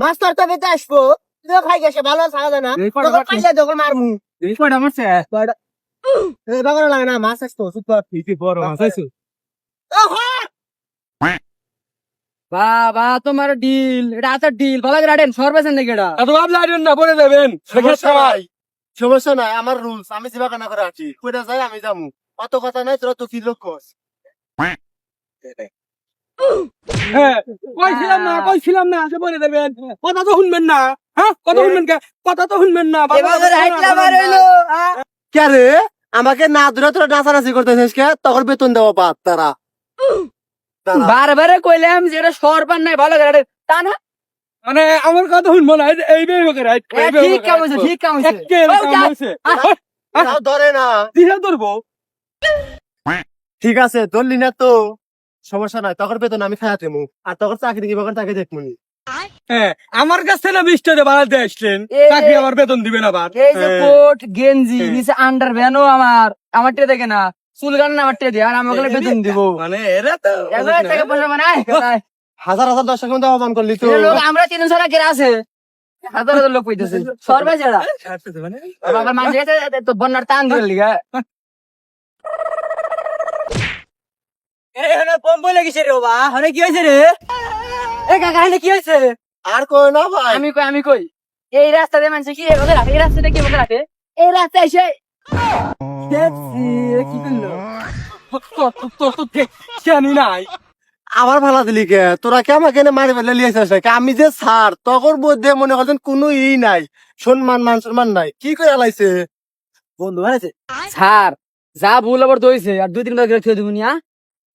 Master তো বেঁচে আসবো খাই গেছে ভালো থাকা যায় না খাইলে যখন মারমু বাগানো লাগে না মাছ আসতো বড় মাছ আইছো বাবা তোমার ডিল এটা আছে ডিল ভালো করে রাখেন সরবেছেন নাকি এটা এত ভাব লাইন না পড়ে যাবেন সমস্যা নাই আমার রুলস আমি সেবা কানা করে আছি কইটা যাই আমি যামু অত কথা নাই তোরা তো কি লোক কস হ্যাঁ কইছিলাম না যে পড়ে যাবেন কথা তো শুনবেন না হ্যাঁ কথা শুনবেন কে কথা তো শুনবেন না কে রে আমাকে না দূরে তোরা নাচানাচি করতেছিস কে তখন বেতন দেওয়া পাত তারা বারবারে কইলাম যে এটা সরবার নাই ভালো করে রাখেন তা না মানে আমার কথা শুনবো না এইভাবে করে ঠিক কাম হইছে ঠিক কাম হইছে ধরে না দিহে ধরবো ঠিক আছে ধরলি না তো সমস্যা নাই তখন বেতন আমি খাইতে মু আর তখন চাকরি কি বাগান তাকে দেখমুনি হ্যাঁ আমার কাছ থেকে 20 টাকা বাড়াতে আসলেন চাকরি আমার বেতন দিবেন আবার এই যে কোট গেঞ্জি নিচে আন্ডার ভ্যানও আমার টে দেখে না চুল গান আমার টে দিয়ে আর আমাকে বেতন দিব মানে এরা তো টাকা পয়সা বানায় হাজার হাজার দর্শক কিন্তু অপমান করলি তো লোক আমরা 300 টাকা কেরা আছে হাজার হাজার লোক কইতেছে সরবে যারা আমার মান গেছে তো বন্যার টান দিল লিগা এখানে পম্প লেগেছে রে বাবা আরে কি হইছে রে এ কাকা এখানে কি হইছে আর কই না ভাই আমি কই এই রাস্তাতে মানুষ কি এভাবে রাখে এই রাস্তাটা কি এভাবে রাখে এই রাস্তা এসে কি করলো জানি নাই আবার ভালো দিলি কে তোরা কে আমাকে মারি ফেলে লিয়েছিস নাকি আমি যে স্যার তখন মধ্যে মনে করছেন কোনো নাই সম্মান মান সম্মান নাই কি করে আলাইছে বন্ধু বানাইছে স্যার যা ভুল আবার দইছে আর 2-3 বার করে থুয়ে দিব নিয়া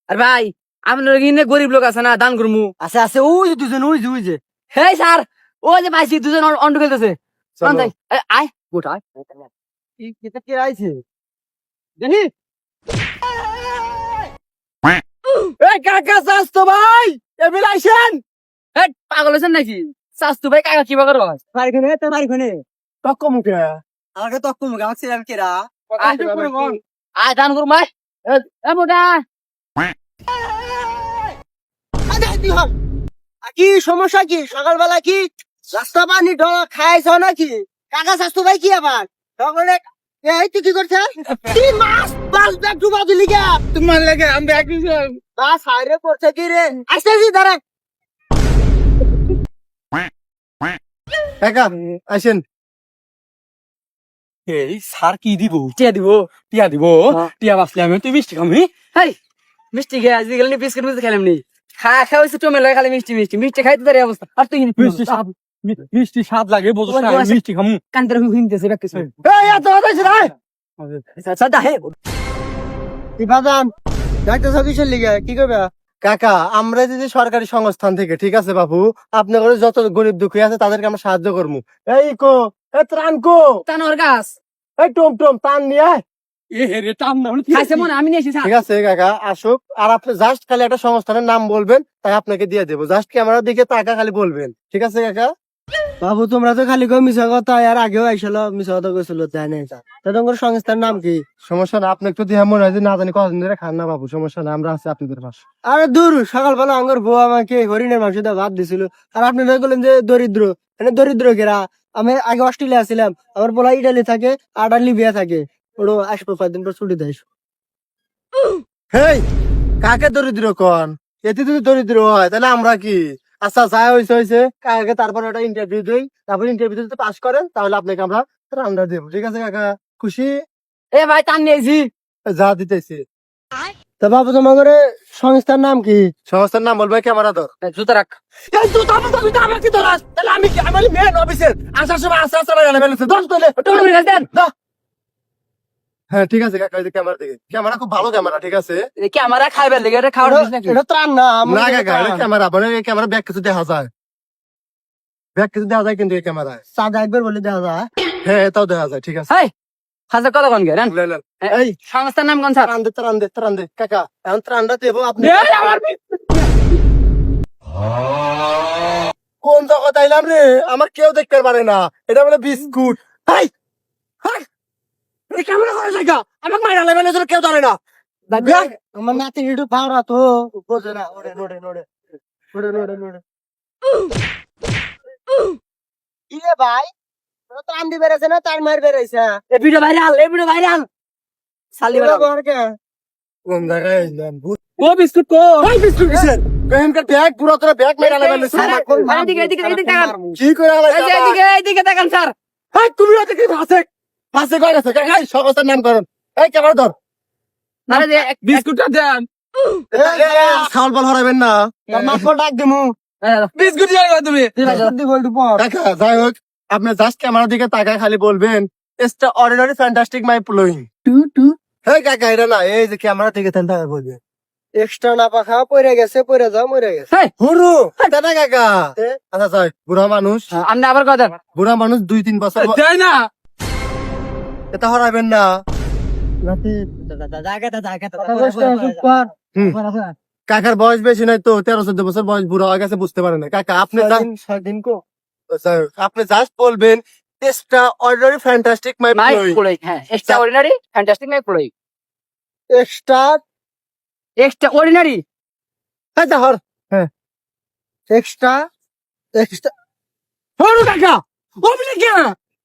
আর ভাই আপনার এখানে গরিব লোক আছে না দান করমু আছে ওই যে দুজন ওই যে হেই স্যার ওই যে ভাইছি দুজন অন্ড খেলতেছে আয় গোটা কি আইছে জানি এই কাকা সাস্তো ভাই এবিল আইছেন এই পাগল হইছেন নাকি সাস্তো ভাই কাকা কি বাগর হয় বাড়িখানে তক্ক মুখে আমাকে তক্ক মুখে আমাকে ছিলাম কেরা আয় দান করুম আয় এ মোটা কি সমস্যা কি সকালবেলা কি রাস্তা পানি খাইছ নাকি কাকা স্বাস্থ্য ভাই কি আবার তখন এই তুই কি করছে কি মাছ বাস ব্যাগ ডুবা দিলি কে তোমার লাগে আমি ব্যাগ দিছি বাস হাইরে পড়ছে কি রে আসতেছি দাঁড়া কাকা আসেন এই স্যার কি দিব টিয়া দিব টিয়া বাসলে আমি তুই মিষ্টি খামি হেই মিষ্টি খেয়ে আজকে গেলে বিস্কুট মিষ্টি খেলাম নি খাওয়া হয়েছে টমেটো খালি মিষ্টি খাইতে তার অবস্থা আর তুই মিষ্টি স্বাদ লাগে বোঝো না মিষ্টি খামু কান্তার হিনতেছে ব্যাক কিছু এই এত হইছে রে সাদা হে ইবাদান ডাক্তার সাহেব কিসের লিগে কি করবে কাকা আমরা যদি সরকারি সংস্থান থেকে ঠিক আছে বাবু আপনাদের যত গরিব দুঃখী আছে তাদেরকে আমরা সাহায্য করবো এই কো এ ত্রাণ কো তানোর গাছ এই টম টান নিয়ে এ রে টান না খাইছে মনে আমি নিয়েছি ঠিক আছে কাকা আসুক আর আপনি জাস্ট খালি একটা সংস্থানের নাম বলবেন তাই আপনাকে দিয়ে দেবো জাস্ট ক্যামেরার দিকে টাকা খালি বলবেন ঠিক আছে কাকা বাবু তোমরা তো খালি মিশা কথা আর আগেও আইছিল মিশা কথা কইছিল তাই নাই তোমার সংস্থার নাম কি সমস্যা না আপনি একটু দিয়ে মনে হয় না জানি কতদিন ধরে খান না বাবু সমস্যা না আমরা আছি আপনাদের পাশে আরে দূর সকালবেলা আঙ্গুর বউ আমাকে হরিণের মাংস দিয়ে ভাত দিছিল আর আপনারা বললেন যে দরিদ্র মানে দরিদ্র কেরা আমি আগে অস্ট্রেলিয়া ছিলাম আমার বলা ইটালি থাকে আর লিবিয়া থাকে ওরা আসবো 5 দিন পর ছুটি দেয় হেই কাকে দরিদ্র কোন এতে যদি দরিদ্র হয় তাহলে আমরা কি আচ্ছা যা হয়েছে কাকাকে তারপর একটা ইন্টারভিউ দিই তারপর ইন্টারভিউ যদি পাস করেন তাহলে আপনাকে আমরা রান্না দেবো ঠিক আছে কাকা খুশি এ ভাই টান নিয়েছি যা দিতেছি তা বাবু তোমার সংস্থার নাম কি সংস্থার নাম বলবে ক্যামেরা ধর জুতা রাখ আমার কি ধরাস তাহলে আমি কি আমার মেন অফিসের আসার সময় আস্তে লাগানো ফেলেছে দশ তোলে হ্যাঁ ঠিক আছে কাকা ক্যামেরা দিকে ক্যামেরা খুব ভালো ক্যামেরা ঠিক আছে ক্যামেরা খাইবার লেগে এটা খাওয়ার দিস নাকি এটা ত্রাণ না না কাকা এটা ক্যামেরা মানে এই ক্যামেরা ব্যাক কিছু দেখা যায় কিন্তু এই ক্যামেরায় সাদা একবার বলে দেখা যায় হ্যাঁ তাও দেখা যায় ঠিক আছে হেই হাজার কত কোন গেলেন এই সংস্থার নাম কোন স্যার ত্রাণ দে কাকা এখন ত্রাণটা দেবো আপনি কোন জায়গা তাইলাম রে আমার কেউ দেখতে পারে না এটা বলে বিস্কুট কেমন করে জায়গা আমাকে মাইরা লাগবে না কেউ ধরে না আমার নাতি একটু ভাড়া তো বোঝে না ওরে নোড়ে নোড়ে নোড়ে নোড়ে নোড়ে ইরে ভাই তোরা তো আন্দি বেড়েছে না তার মার বেড়েছে এ ভিডিও ভাইরাল সালি কোন জায়গায় এলাম ও বিস্কুট কো ওই বিস্কুট কিসের কহেনকার ব্যাগ পুরো তোরা ব্যাগ মেরা লাগবে স্যার, এদিকে তাকান। কি করে এইদিকে তাকান স্যার। হাই তুমি ওটা কি ফাসে ফাসে কই গেছে এই সকলের নাম করুন এই ক্যামেরা ধর আরে যে বিস্কুটটা দেন খাওয়াল বল হরাবেন না তার মাফল ডাক দিমু বিস্কুট দিয়ে গেলো তুমি কাকা যাই হোক আপনি জাস্ট ক্যামেরার দিকে তাকায় খালি বলবেন এক্সট্রা অর্ডিনারি ফ্যান্টাস্টিক মাই প্লোয়িং হ্যাঁ কাকা এটা না এই যে ক্যামেরা থেকে তেন তাকায় বলবেন এক্সট্রা না পাখা পড়ে গেছে পড়ে যাও মরে গেছে হেই। হুরু দাদা কাকা আচ্ছা যাই বুড়া মানুষ আপনি আবার কথা বুড়া মানুষ 2-3 বছর দেয় না এটা হরাবেন না কাকার বয়স বেশি নাই তো 13-14 বছর বয়স বুড়া হয়ে গেছে বুঝতে পারে না কাকা আপনি আপনি জাস্ট বলবেন এক্সট্রা অর্ডিনারি ফ্যান্টাস্টিক মাই মাই প্লোয়িং প্লোয়িং হ্যাঁ এক্সট্রা অর্ডিনারি ফ্যান্টাস্টিক মাই প্লোয়িং এক্সট্রা এক্সট্রা অর্ডিনারি আচ্ছা হর হ্যাঁ এক্সট্রা এক্সট্রা হরু কাকা ওবিলে কে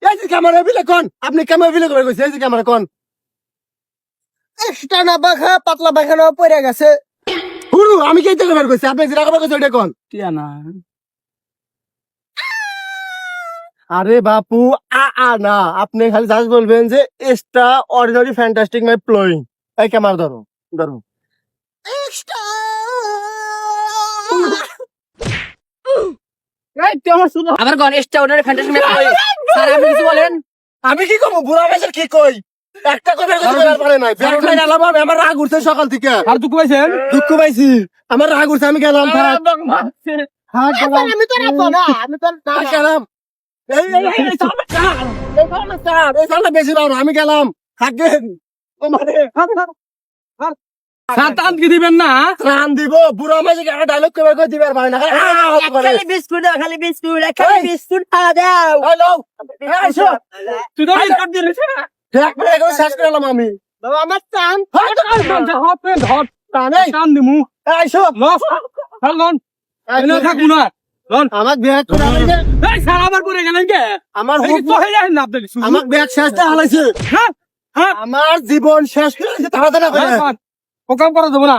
এই যে ক্যামেরা বিলে কোন আপনি ক্যামেরা বিলে করে কইছে এই যে ক্যামেরা কোন এক্সট্রা না বাখা পাতলা বাখানো পড়ে গেছে হুরু আমি কে থেকে বের কইছি আপনি যেটা কথা কইছে ওটা কোন টিয়া না আরে বাপু না আপনি খালি জাস্ট বলবেন যে এক্সট্রা অর্ডিনারি ফ্যান্টাস্টিক মাই প্লোয়িং এই ক্যামেরা ধরো ধরো এক্সট্রা এই তুই আমার শুধু আবার কোন এক্সট্রা অর্ডিনারি ফ্যান্টাস্টিক মাই প্লোয়িং স্যার আপনি কিছু বলেন আমি কি করবো বুড়া বয়সের কি কই একটা কথা বলতে পারে নাই ব্যাগ নাই আলাম আমার রাগ উঠছে সকাল থেকে আর তুই কইছেন দুঃখ পাইছি আমার রাগ উঠছে আমি গেলাম থাক থাক গেলাম আমি তো রাখবো না আমি তো থাক গেলাম এই সালটা বেশি দাও আমি গেলাম থাকেন ও মানে সাতান কি দিবেন না রান দিব বুড়া মাঝে একটা ডায়লগ করে দিবার ভাই না খালি বিস্কুট দাও খালি বিস্কুট খালি বিস্কুট খাওয়া দাও হ্যালো আইসো তুই তো বিস্কুট দিলিস এক মিনিট করে শেষ করলাম আমি বাবা আমার চান হট টানে টান দিমু আইসো লস লন এনে থাকবো না লন আমার ব্যাগ করে আলাইছে এই স্যার আবার করে গেলেন কে আমার এই তো হয়ে যায় না আপনি আমার ব্যাগ শেষটা হালাইছে হ্যাঁ হ্যাঁ আমার জীবন শেষ করে দিয়েছে তাড়াতাড়ি করে ও কাম করা যাবো না